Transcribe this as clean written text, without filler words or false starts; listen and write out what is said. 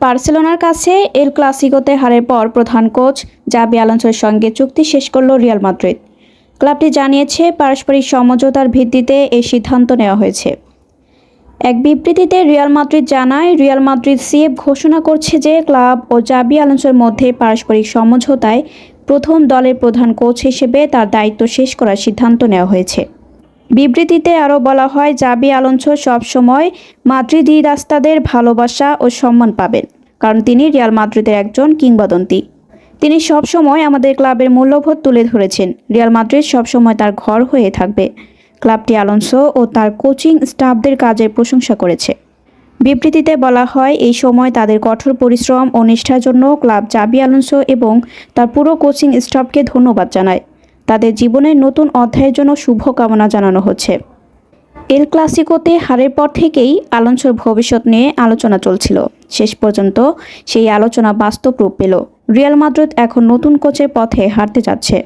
বার্সেলোনার কাছে এল ক্লাসিকোতে হারের পর প্রধান কোচ জাবি আলোনসোর সঙ্গে চুক্তি শেষ করল রিয়াল মাদ্রিদ। ক্লাবটি জানিয়েছে পারস্পরিক সমঝোতার ভিত্তিতে এই সিদ্ধান্ত নেওয়া হয়েছে। এক বিবৃতিতে রিয়াল মাদ্রিদ জানায়, রিয়াল মাদ্রিদ সিএফ ঘোষণা করছে যে ক্লাব ও জাবি আলোনসোর মধ্যে পারস্পরিক সমঝোতায় প্রথম দলের প্রধান কোচ হিসেবে তার দায়িত্ব শেষ করার সিদ্ধান্ত নেওয়া হয়েছে। বিবৃতিতে আরও বলা হয়, জাবি আলোনসো সবসময় মাদ্রিদি রাস্তাদের ভালোবাসা ও সম্মান পাবেন, কারণ তিনি রিয়াল মাদ্রিদের একজন কিংবদন্তি। তিনি সবসময় আমাদের ক্লাবের মূল্যবোধ তুলে ধরেছেন। রিয়াল মাদ্রিদ সবসময় তার ঘর হয়ে থাকবে। ক্লাবটি আলোনসো ও তার কোচিং স্টাফদের কাজের প্রশংসা করেছে। বিবৃতিতে বলা হয়, এই সময় তাদের কঠোর পরিশ্রম ও নিষ্ঠার জন্য ক্লাব জাবি আলোনসো এবং তার পুরো কোচিং স্টাফকে ধন্যবাদ জানায়। তাদের জীবনের নতুন অধ্যায়ের জন্য শুভকামনা জানানো হচ্ছে। এল ক্লাসিকোতে হারের পর থেকেই আলোনসোর ভবিষ্যৎ নিয়ে আলোচনা চলছিল। শেষ পর্যন্ত সেই আলোচনা বাস্তব রূপ পেল। রিয়াল মাদ্রিদ এখন নতুন কোচের পথে হাঁটতে যাচ্ছে।